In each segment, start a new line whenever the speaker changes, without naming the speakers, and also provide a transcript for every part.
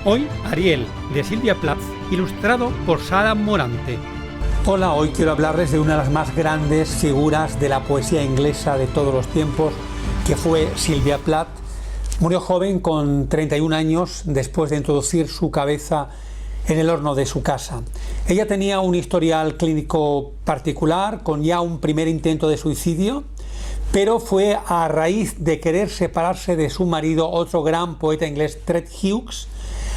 Hoy, Ariel, de Silvia Plath, ilustrado por Sara Morante.
Hola, hoy quiero hablarles de una de las más grandes figuras de la poesía inglesa de todos los tiempos, que fue Silvia Plath. Murió joven, con 31 años, después de introducir su cabeza en el horno de su casa. Ella tenía un historial clínico particular, con ya un primer intento de suicidio, pero fue a raíz de querer separarse de su marido, otro gran poeta inglés, Ted Hughes,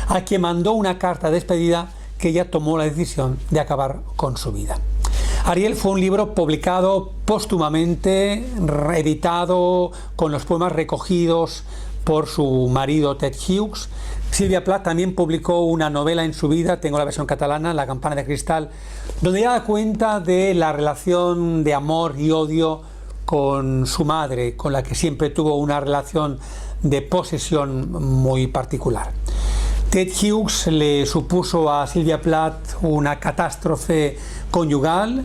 a quien mandó una carta de despedida, que ella tomó la decisión de acabar con su vida. Ariel fue un libro publicado póstumamente, reeditado, con los poemas recogidos por su marido Ted Hughes. Silvia Plath también publicó una novela en su vida, tengo la versión catalana, La campana de cristal, donde ella da cuenta de la relación de amor y odio con su madre, con la que siempre tuvo una relación de posesión muy particular. Ted Hughes le supuso a Silvia Plath una catástrofe conyugal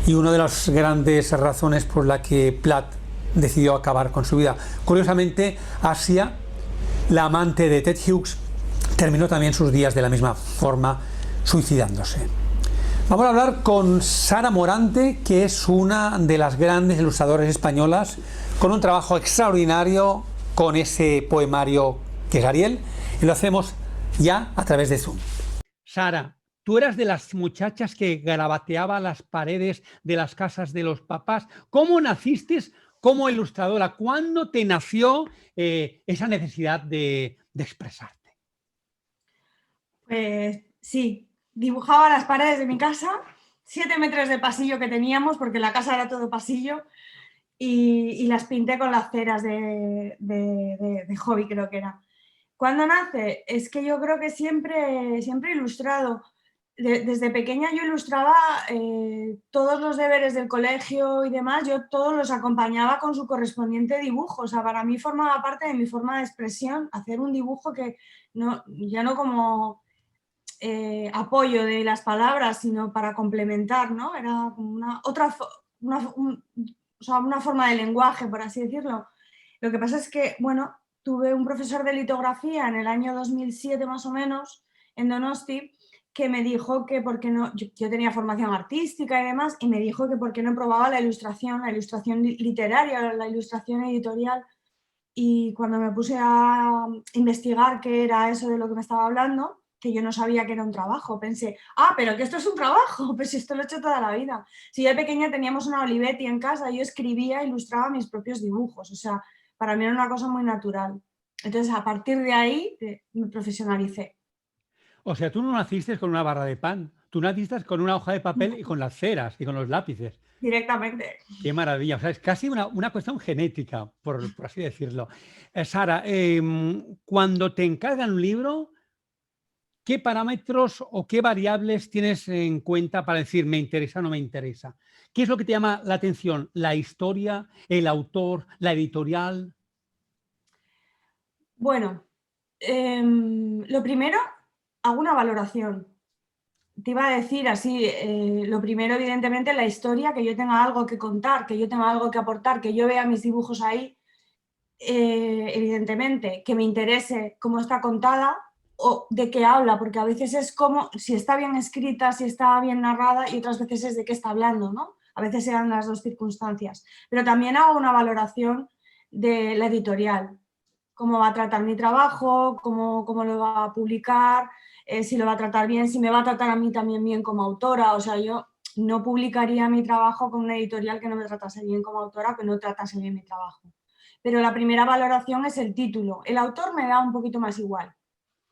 y una de las grandes razones por la que Plath decidió acabar con su vida. Curiosamente, Asia, la amante de Ted Hughes, terminó también sus días de la misma forma, suicidándose. Vamos a hablar con Sara Morante, que es una de las grandes ilustradoras españolas, con un trabajo extraordinario con ese poemario que es Ariel, y lo hacemos ya a través de Zoom.
Sara, tú eras de las muchachas que garabateaba las paredes de las casas de los papás. ¿Cómo naciste como ilustradora? ¿Cuándo te nació esa necesidad de expresarte?
Pues sí, dibujaba las paredes de mi casa, 7 metros de pasillo que teníamos, porque la casa era todo pasillo, y las pinté con las ceras de hobby, creo que era. ¿Cuándo nace? Es que yo creo que siempre he ilustrado. Desde pequeña yo ilustraba todos los deberes del colegio y demás, yo todos los acompañaba con su correspondiente dibujo. O sea, para mí formaba parte de mi forma de expresión, hacer un dibujo que ya no como apoyo de las palabras, sino para complementar, ¿no? Era como una forma de lenguaje, por así decirlo. Lo que pasa es que, bueno, tuve un profesor de litografía en el año 2007 más o menos, en Donosti, que me dijo que por qué no, yo tenía formación artística y demás, y me dijo que por qué no probaba la ilustración literaria, la ilustración editorial. Y cuando me puse a investigar qué era eso de lo que me estaba hablando, que yo no sabía que era un trabajo, pensé, pero que esto es un trabajo, pues esto lo he hecho toda la vida. Si yo de pequeña teníamos una Olivetti en casa, yo escribía, ilustraba mis propios dibujos, o sea, para mí era una cosa muy natural. Entonces, a partir de ahí, me profesionalicé.
O sea, tú no naciste con una barra de pan, tú naciste con una hoja de papel y con las ceras y con los lápices.
Directamente.
Qué maravilla, o sea, es casi una cuestión genética, por así decirlo. Sara, cuando te encargan un libro, ¿qué parámetros o qué variables tienes en cuenta para decir me interesa o no me interesa? ¿Qué es lo que te llama la atención? ¿La historia, el autor, la editorial?
Bueno, lo primero, hago una valoración. Te iba a decir así, lo primero, evidentemente, la historia, que yo tenga algo que contar, que yo tenga algo que aportar, que yo vea mis dibujos ahí, evidentemente, que me interese cómo está contada o de qué habla, porque a veces es como si está bien escrita, si está bien narrada, y otras veces es de qué está hablando, ¿no? A veces eran las dos circunstancias. Pero también hago una valoración de la editorial, cómo va a tratar mi trabajo, cómo lo va a publicar, si lo va a tratar bien, si me va a tratar a mí también bien como autora. O sea, yo no publicaría mi trabajo con una editorial que no me tratase bien como autora, que no tratase bien mi trabajo. Pero la primera valoración es el título. El autor me da un poquito más igual.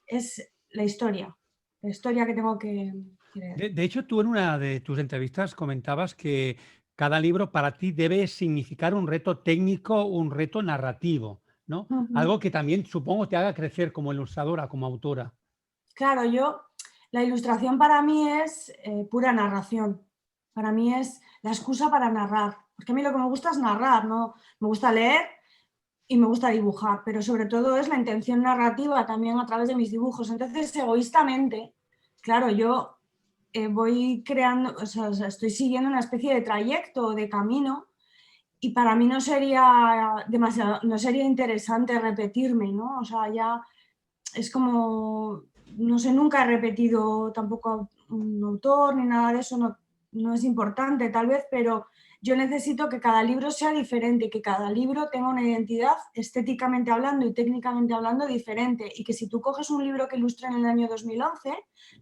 Es la historia que tengo que...
De hecho, tú en una de tus entrevistas comentabas que cada libro para ti debe significar un reto técnico, un reto narrativo, ¿no?
Ujú.
Algo que también supongo te haga crecer como ilustradora, como autora.
Claro, la ilustración para mí es pura narración. Para mí es la excusa para narrar. Porque a mí lo que me gusta es narrar, ¿no? Me gusta leer y me gusta dibujar, pero sobre todo es la intención narrativa también a través de mis dibujos. Entonces, egoístamente, claro, yo voy creando, o sea, estoy siguiendo una especie de trayecto o de camino y para mí no sería demasiado, no sería interesante repetirme, ¿no? O sea, ya es como, no sé, nunca he repetido tampoco a un autor ni nada de eso, no, no es importante tal vez, pero yo necesito que cada libro sea diferente, que cada libro tenga una identidad estéticamente hablando y técnicamente hablando diferente, y que si tú coges un libro que ilustré en el año 2011,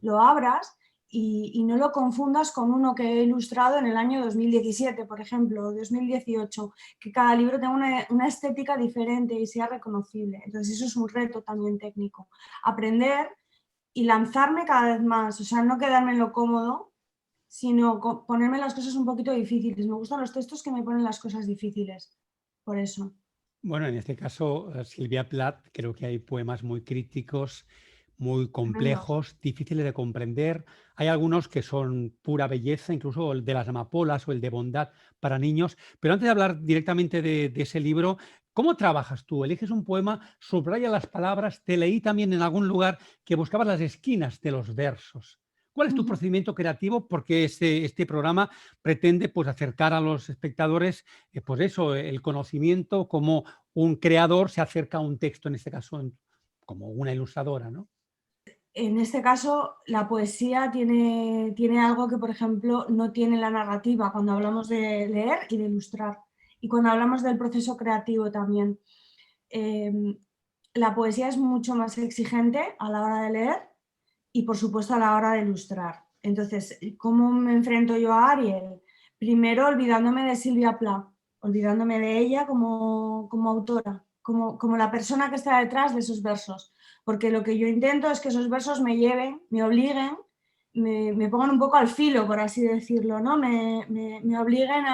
lo abras y no lo confundas con uno que he ilustrado en el año 2017, por ejemplo, o 2018, que cada libro tenga una estética diferente y sea reconocible. Entonces eso es un reto también técnico. Aprender y lanzarme cada vez más, o sea, no quedarme en lo cómodo, sino ponerme las cosas un poquito difíciles. Me gustan los textos que me ponen las cosas difíciles, por eso.
Bueno, en este caso, Silvia Plath, creo que hay poemas muy críticos, muy
Tremendos.
complejos, difíciles de comprender. Hay algunos que son pura belleza, incluso el de las amapolas o el de bondad para niños. Pero antes de hablar directamente de ese libro, ¿cómo trabajas tú? ¿Eliges un poema, subrayas las palabras? Te leí también en algún lugar que buscabas las esquinas de los versos. ¿Cuál es tu
Ujú.
procedimiento creativo? Porque este programa pretende pues, acercar a los espectadores pues eso, el conocimiento, como un creador se acerca a un texto, en este caso, como una ilustradora, ¿no?
En este caso, la poesía tiene algo que, por ejemplo, no tiene la narrativa cuando hablamos de leer y de ilustrar. Y cuando hablamos del proceso creativo también. Eh, la poesía es mucho más exigente a la hora de leer y, por supuesto, a la hora de ilustrar. Entonces, ¿cómo me enfrento yo a Ariel? Primero, olvidándome de Silvia Plath, olvidándome de ella como autora, como la persona que está detrás de esos versos. Porque lo que yo intento es que esos versos me lleven, me obliguen, me pongan un poco al filo, por así decirlo, ¿no? Me obliguen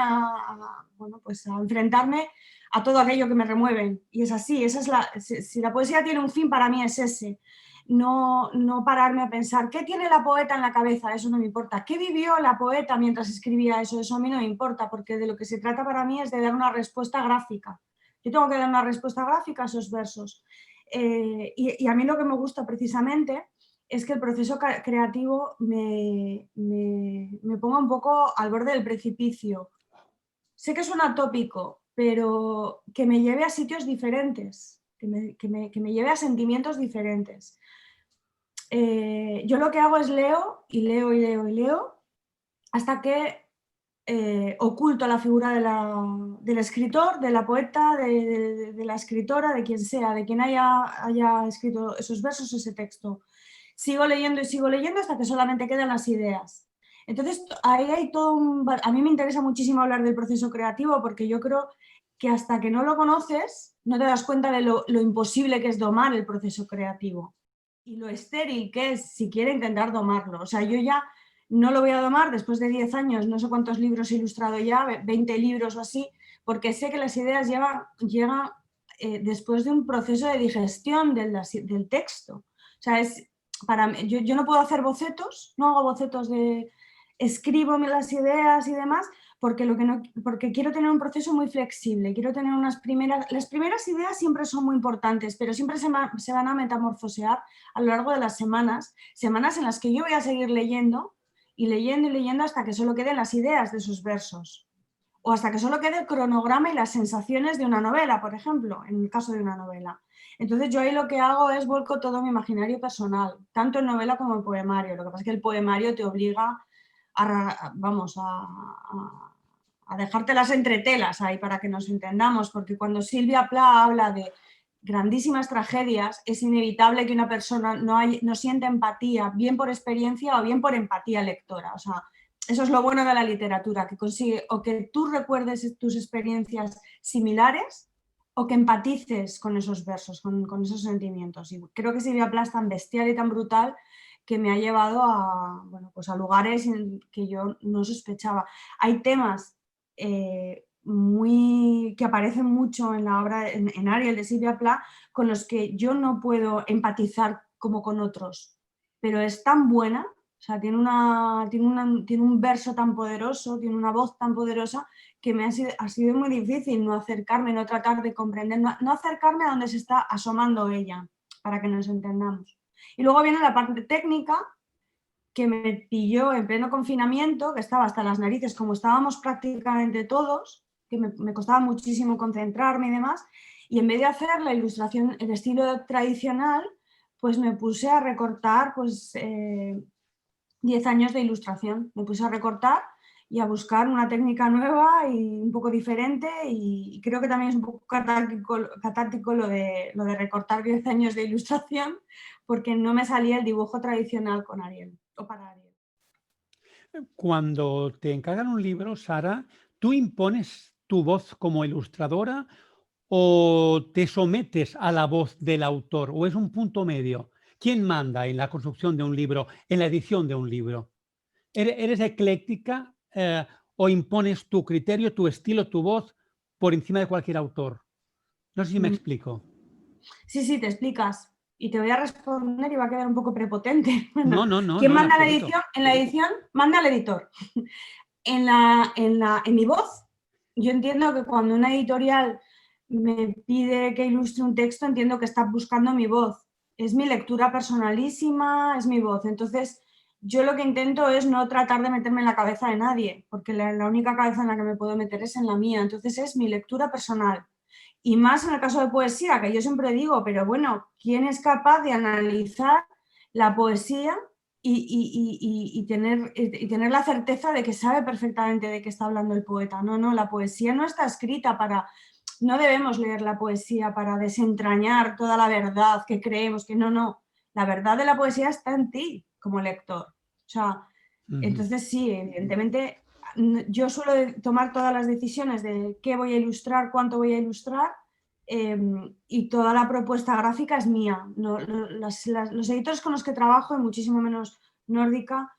bueno, pues a enfrentarme a todo aquello que me remueven. Y es así, esa es si la poesía tiene un fin, para mí es ese. No pararme a pensar qué tiene la poeta en la cabeza, eso no me importa. ¿Qué vivió la poeta mientras escribía eso? Eso a mí no me importa, porque de lo que se trata para mí es de dar una respuesta gráfica. Yo tengo que dar una respuesta gráfica a esos versos. Y a mí lo que me gusta precisamente es que el proceso creativo me ponga un poco al borde del precipicio. Sé que suena tópico, pero que me lleve a sitios diferentes, que me lleve a sentimientos diferentes. Yo lo que hago es leo y leo y leo y leo hasta que oculto la figura del escritor, de la poeta, de la escritora, de quien sea, de quien haya escrito esos versos, ese texto. Sigo leyendo y sigo leyendo hasta que solamente quedan las ideas. Entonces, ahí hay todo a mí me interesa muchísimo hablar del proceso creativo porque yo creo que hasta que no lo conoces, no te das cuenta de lo imposible que es domar el proceso creativo y lo estéril que es siquiera intentar domarlo. O sea, yo ya no lo voy a domar después de 10 años, no sé cuántos libros he ilustrado ya, 20 libros o así, porque sé que las ideas llegan después de un proceso de digestión del texto. O sea, yo no puedo hacer bocetos, no hago bocetos escribo las ideas y demás, porque quiero tener un proceso muy flexible, quiero tener las primeras ideas siempre son muy importantes, pero siempre se van a metamorfosear a lo largo de las semanas en las que yo voy a seguir leyendo y leyendo y leyendo hasta que solo queden las ideas de esos versos, o hasta que solo quede el cronograma y las sensaciones de una novela, por ejemplo, en el caso de una novela. Entonces yo ahí lo que hago es vuelco todo mi imaginario personal, tanto en novela como en poemario. Lo que pasa es que el poemario te obliga a dejarte las entretelas ahí para que nos entendamos, porque cuando Silvia Plath habla de grandísimas tragedias, es inevitable que una persona no sienta empatía, bien por experiencia o bien por empatía lectora. O sea, eso es lo bueno de la literatura, que consigue o que tú recuerdes tus experiencias similares o que empatices con esos versos, con esos sentimientos. Y creo que Silvia Plath es tan bestial y tan brutal que me ha llevado a, bueno, pues a lugares en que yo no sospechaba. Hay temas que aparecen mucho en la obra, en Ariel de Sylvia Plath, con los que yo no puedo empatizar como con otros, pero es tan buena, o sea, tiene un verso tan poderoso, tiene una voz tan poderosa, que ha sido muy difícil no acercarme, no tratar de comprender, no acercarme a donde se está asomando ella, para que nos entendamos. Y luego viene la parte técnica, que me pilló en pleno confinamiento, que estaba hasta las narices, como estábamos prácticamente todos, que me costaba muchísimo concentrarme y demás, y en vez de hacer la ilustración, el estilo tradicional, pues me puse a recortar 10 años de ilustración. Me puse a recortar y a buscar una técnica nueva y un poco diferente, y creo que también es un poco catártico lo de recortar 10 años de ilustración, porque no me salía el dibujo tradicional con Ariel o para Ariel.
Cuando te encargan un libro, Sara, ¿tú impones tu voz como ilustradora o te sometes a la voz del autor, o es un punto medio? ¿Quién manda en la construcción de un libro, en la edición de un libro? ¿Eres ecléctica o impones tu criterio, tu estilo, tu voz por encima de cualquier autor? No sé si me explico.
Sí, te explicas. Y te voy a responder y va a quedar un poco prepotente. Bueno,
No,
¿quién
en
manda la
absoluto.
edición? En la edición manda el editor. En mi voz, yo entiendo que cuando una editorial me pide que ilustre un texto, entiendo que está buscando mi voz. Es mi lectura personalísima, es mi voz. Entonces, yo lo que intento es no tratar de meterme en la cabeza de nadie, porque la única cabeza en la que me puedo meter es en la mía. Entonces, es mi lectura personal. Y más en el caso de poesía, que yo siempre digo, pero bueno, ¿quién es capaz de analizar la poesía y tener la certeza de que sabe perfectamente de qué está hablando el poeta? No, la poesía no está escrita para... No debemos leer la poesía para desentrañar toda la verdad que creemos que no. La verdad de la poesía está en ti como lector. O sea, entonces sí, evidentemente yo suelo tomar todas las decisiones de qué voy a ilustrar, cuánto voy a ilustrar, y toda la propuesta gráfica es mía. No, los editores con los que trabajo, y muchísimo menos Nórdica,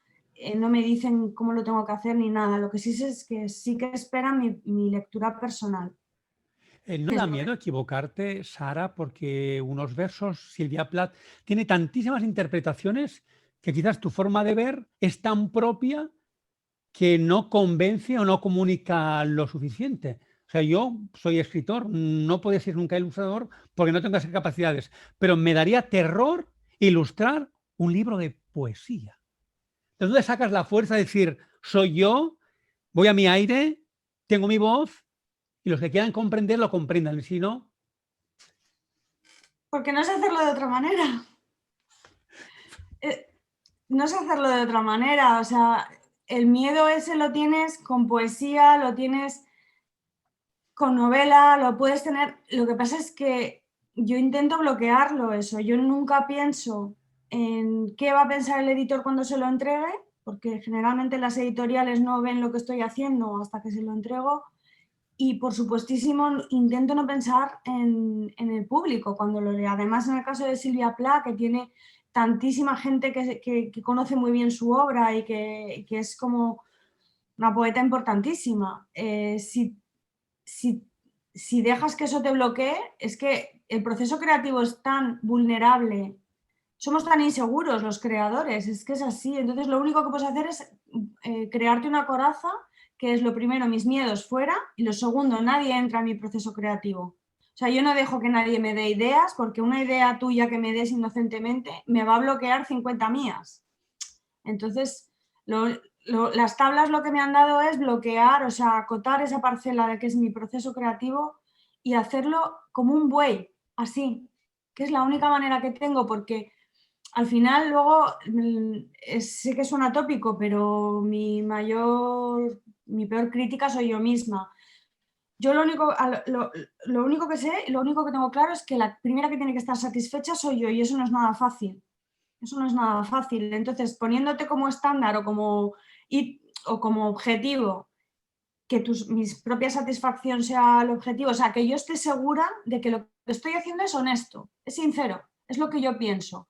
no me dicen cómo lo tengo que hacer ni nada. Lo que sí sé es que sí que esperan mi lectura personal.
¿No da miedo equivocarte, Sara, porque unos versos, Sylvia Plath, tiene tantísimas interpretaciones que quizás tu forma de ver es tan propia que no convence o no comunica lo suficiente? O sea, yo soy escritor, no puedo ser nunca ilustrador porque no tengo esas capacidades, pero me daría terror ilustrar un libro de poesía. ¿De dónde sacas la fuerza de decir, soy yo, voy a mi aire, tengo mi voz, y los que quieran comprender lo comprendan, y si no...
Porque no sé hacerlo de otra manera. No sé hacerlo de otra manera, o sea, el miedo ese lo tienes con poesía, lo tienes con novela, lo puedes tener. Lo que pasa es que yo intento bloquearlo eso. Yo nunca pienso en qué va a pensar el editor cuando se lo entregue, porque generalmente las editoriales no ven lo que estoy haciendo hasta que se lo entrego. Y por supuestísimo intento no pensar en el público cuando lo lea. Además, en el caso de Sylvia Plath, que tiene tantísima gente que conoce muy bien su obra y que es como una poeta importantísima, si dejas que eso te bloquee, es que el proceso creativo es tan vulnerable, somos tan inseguros los creadores, es que es así. Entonces lo único que puedes hacer es crearte una coraza, que es lo primero, mis miedos fuera, y lo segundo, nadie entra en mi proceso creativo. O sea, yo no dejo que nadie me dé ideas, porque una idea tuya que me des inocentemente me va a bloquear 50 mías. Entonces, las tablas lo que me han dado es bloquear, o sea, acotar esa parcela de que es mi proceso creativo y hacerlo como un buey, así, que es la única manera que tengo, porque al final luego sé que suena tópico, pero mi peor crítica soy yo misma. Yo lo único que sé, lo único que tengo claro es que la primera que tiene que estar satisfecha soy yo, y eso no es nada fácil. Eso no es nada fácil. Entonces, poniéndote como estándar o como objetivo, que mi propia satisfacción sea el objetivo, o sea, que yo esté segura de que lo que estoy haciendo es honesto, es sincero, es lo que yo pienso.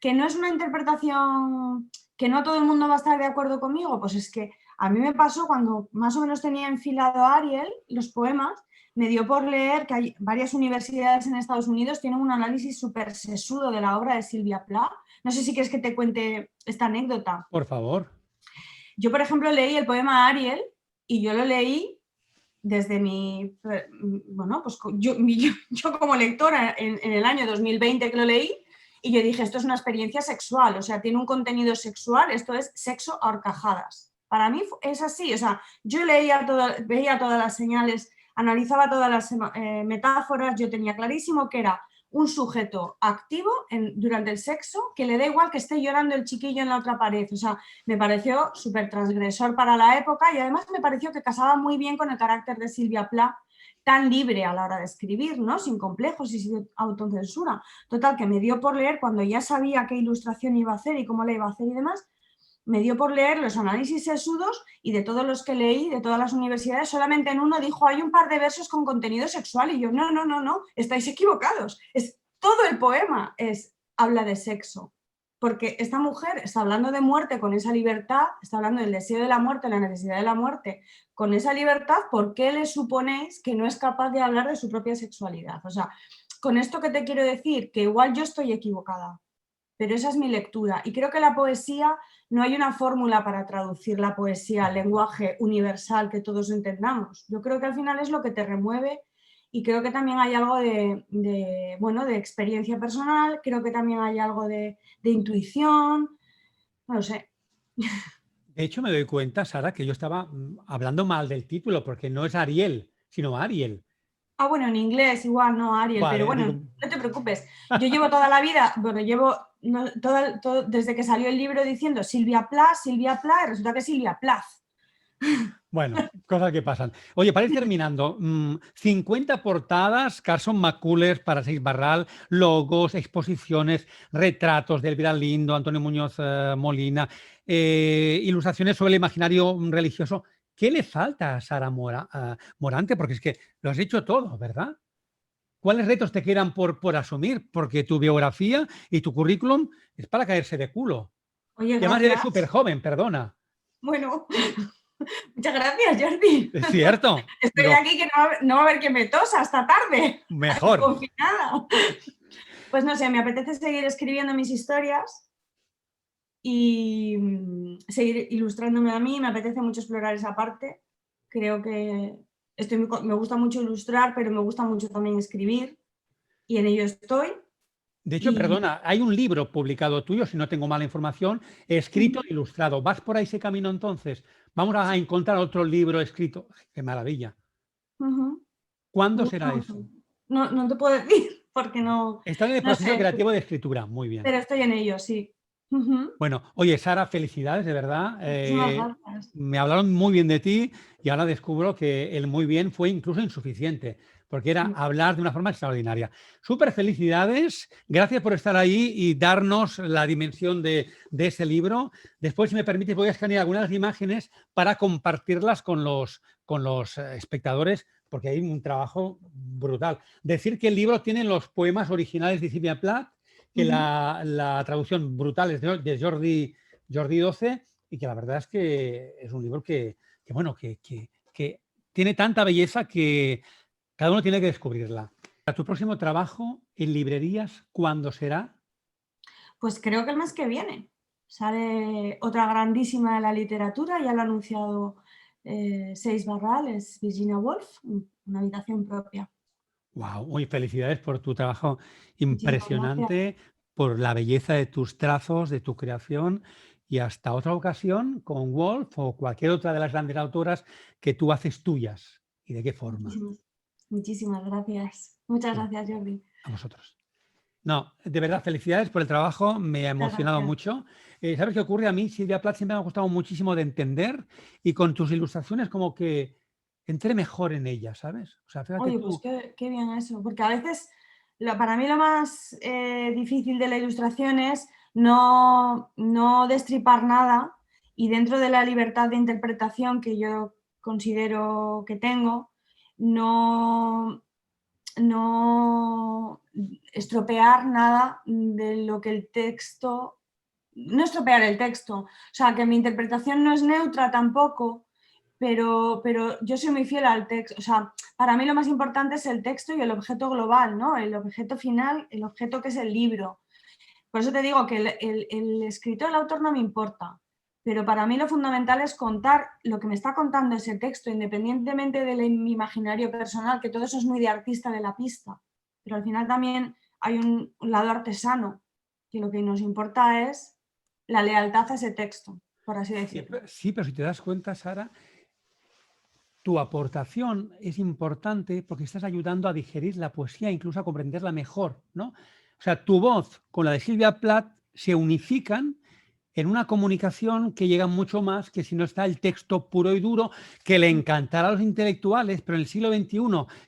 que no es una interpretación, que no todo el mundo va a estar de acuerdo conmigo, pues es que a mí me pasó cuando más o menos tenía enfilado a Ariel, los poemas, me dio por leer que hay varias universidades en Estados Unidos tienen un análisis súper sesudo de la obra de Sylvia Plath. No sé si quieres que te cuente esta anécdota.
Por favor.
Yo, por ejemplo, leí el poema Ariel y yo lo leí desde bueno, pues yo como lectora en el año 2020 que lo leí, y yo dije, esto es una experiencia sexual, o sea, tiene un contenido sexual, esto es sexo a horcajadas. Para mí es así, o sea, yo veía todas las señales, analizaba todas las metáforas, yo tenía clarísimo que era un sujeto activo durante el sexo, que le da igual que esté llorando el chiquillo en la otra pared. O sea, me pareció súper transgresor para la época y además me pareció que casaba muy bien con el carácter de Sylvia Plath, tan libre a la hora de escribir, ¿no? Sin complejos y sin autocensura. Total, que me dio por leer cuando ya sabía qué ilustración iba a hacer y cómo la iba a hacer y demás, me dio por leer los análisis sesudos y de todos los que leí, de todas las universidades, solamente en uno dijo, hay un par de versos con contenido sexual y yo, no, estáis equivocados. Todo el poema habla de sexo, porque esta mujer está hablando de muerte con esa libertad, está hablando del deseo de la muerte, la necesidad de la muerte, con esa libertad. ¿Por qué le suponéis que no es capaz de hablar de su propia sexualidad? O sea, con esto que te quiero decir, que igual yo estoy equivocada, pero esa es mi lectura. Y creo que la poesía, no hay una fórmula para traducir la poesía al lenguaje universal que todos entendamos. Yo creo que al final es lo que te remueve y creo que también hay algo de experiencia personal, creo que también hay algo de intuición, no lo sé.
De hecho, me doy cuenta, Sara, que yo estaba hablando mal del título, porque no es Ariel, sino Ariel.
Ah, bueno, en inglés igual, no, Ariel,
Vale,
pero bueno,
digo...
no te preocupes. Yo llevo toda la vida, bueno, desde que salió el libro diciendo Sylvia Plath, y resulta que es Sylvia Plath.
Bueno, cosas que pasan. Oye, para ir terminando, 50 portadas, Carson McCullers para 6 Barral, logos, exposiciones, retratos de Elvira Lindo, Antonio Muñoz Molina, ilustraciones sobre el imaginario religioso. ¿Qué le falta a Sara Morante? Porque es que lo has hecho todo, ¿verdad? ¿Cuáles retos te quedan por asumir? Porque tu biografía y tu currículum es para caerse de culo.
Oye,
Y además eres
gracias.
súper joven, perdona.
Bueno, muchas gracias, Jordi.
Es cierto.
Estoy
Digo,
aquí que no va a haber que me tosa hasta tarde.
mejor.
Confinada. Pues no sé, me apetece seguir escribiendo mis historias y seguir ilustrándome a mí. Me apetece mucho explorar esa parte. Creo que me gusta mucho ilustrar, pero me gusta mucho también escribir y en ello estoy.
De hecho, perdona, hay un libro publicado tuyo, si no tengo mala información, escrito e ilustrado. ¿Vas por ahí ese camino entonces? Vamos a encontrar otro libro escrito. ¡Qué maravilla! ¿Cuándo será eso?
No te puedo decir porque no...
Está en el proceso creativo de escritura. Muy bien.
Pero estoy en ello, sí.
Bueno, oye, Sara, felicidades, de verdad.
Gracias.
Me hablaron muy bien de ti y ahora descubro que el muy bien fue incluso insuficiente, porque era hablar de una forma extraordinaria. Súper felicidades, gracias por estar ahí y darnos la dimensión de ese libro. Después, si me permites, voy a escanear algunas imágenes para compartirlas con los espectadores, porque hay un trabajo brutal. Decir que el libro tiene los poemas originales de Sylvia Plath, que la traducción brutal es de Jordi XII y que la verdad es que es un libro que tiene tanta belleza que cada uno tiene que descubrirla. ¿Tu próximo trabajo en librerías cuándo será?
Pues creo que el mes que viene. Sale otra grandísima de la literatura, ya lo ha anunciado 6 Barral, es Virginia Woolf, una habitación propia.
Wow, muy felicidades por tu trabajo impresionante, por la belleza de tus trazos, de tu creación y hasta otra ocasión con Woolf o cualquier otra de las grandes autoras que tú haces tuyas. ¿Y de qué forma?
Muchísimas gracias. Muchas gracias, Jordi.
A vosotros. No, de verdad, felicidades por el trabajo, me ha emocionado mucho. ¿Sabes qué ocurre? A mí Sylvia Plath siempre me ha gustado muchísimo de entender y con tus ilustraciones como que entré mejor en ella, ¿sabes? O sea, fíjate.
Oye, pues qué bien eso, porque a veces para mí lo más difícil de la ilustración es no destripar nada y dentro de la libertad de interpretación que yo considero que tengo, no no estropear nada de lo que el texto, no estropear el texto, o sea, que mi interpretación no es neutra tampoco, pero yo soy muy fiel al texto, o sea, para mí lo más importante es el texto y el objeto global, ¿no? El objeto final, el objeto que es el libro. Por eso te digo que el escritor, el autor no me importa, pero para mí lo fundamental es contar lo que me está contando ese texto, independientemente de mi imaginario personal, que todo eso es muy de artista de la pista, pero al final también hay un lado artesano, que lo que nos importa es la lealtad a ese texto, por así decirlo.
Sí, pero si te das cuenta, Sara, tu aportación es importante porque estás ayudando a digerir la poesía, incluso a comprenderla mejor, ¿no? O sea, tu voz con la de Silvia Plath se unifican en una comunicación que llega mucho más que si no está el texto puro y duro, que le encantará a los intelectuales, pero en el siglo XXI,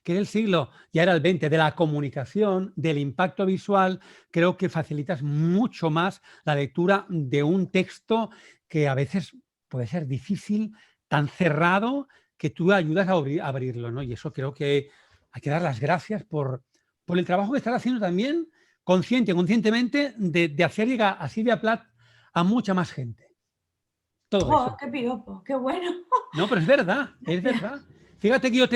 que era el siglo, ya era el XX, de la comunicación, del impacto visual, creo que facilitas mucho más la lectura de un texto que a veces puede ser difícil, tan cerrado, que tú ayudas a abrirlo, ¿no? Y eso creo que hay que dar las gracias por el trabajo que estás haciendo también, conscientemente, de hacer llegar a Silvia Plath a mucha más gente. Todo
¡Oh,
eso.
qué piropo! ¡Qué bueno!
No, pero es verdad, es verdad. Fíjate que yo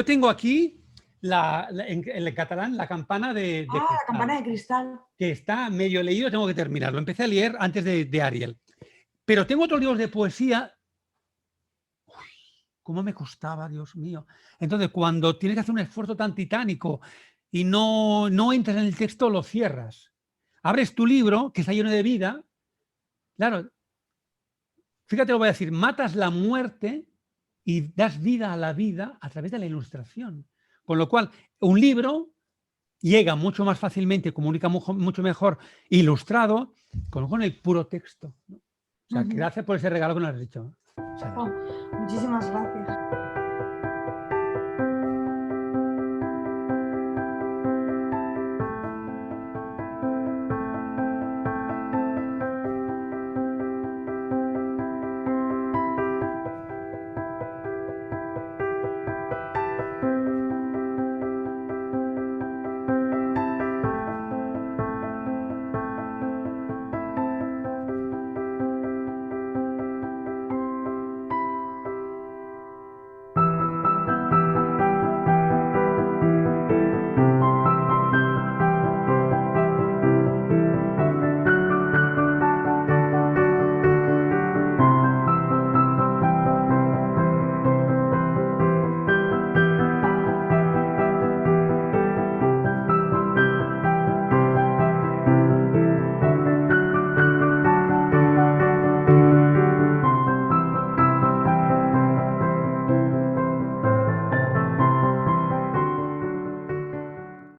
tengo aquí en el catalán la campana de
Ah,
cristal,
la campana de cristal.
que está medio leído, tengo que terminarlo. Empecé a leer antes de Ariel. Pero tengo otros libros de poesía. Uy, cómo me costaba, Dios mío. Entonces, cuando tienes que hacer un esfuerzo tan titánico y no entras en el texto, lo cierras. Abres tu libro, que está lleno de vida. Claro, fíjate, lo voy a decir, matas la muerte y das vida a la vida a través de la ilustración. Con lo cual, un libro llega mucho más fácilmente, comunica mucho mejor ilustrado con el puro texto, ¿no? O sea, gracias por ese regalo que nos has dicho, Sara.
Oh, muchísimas gracias.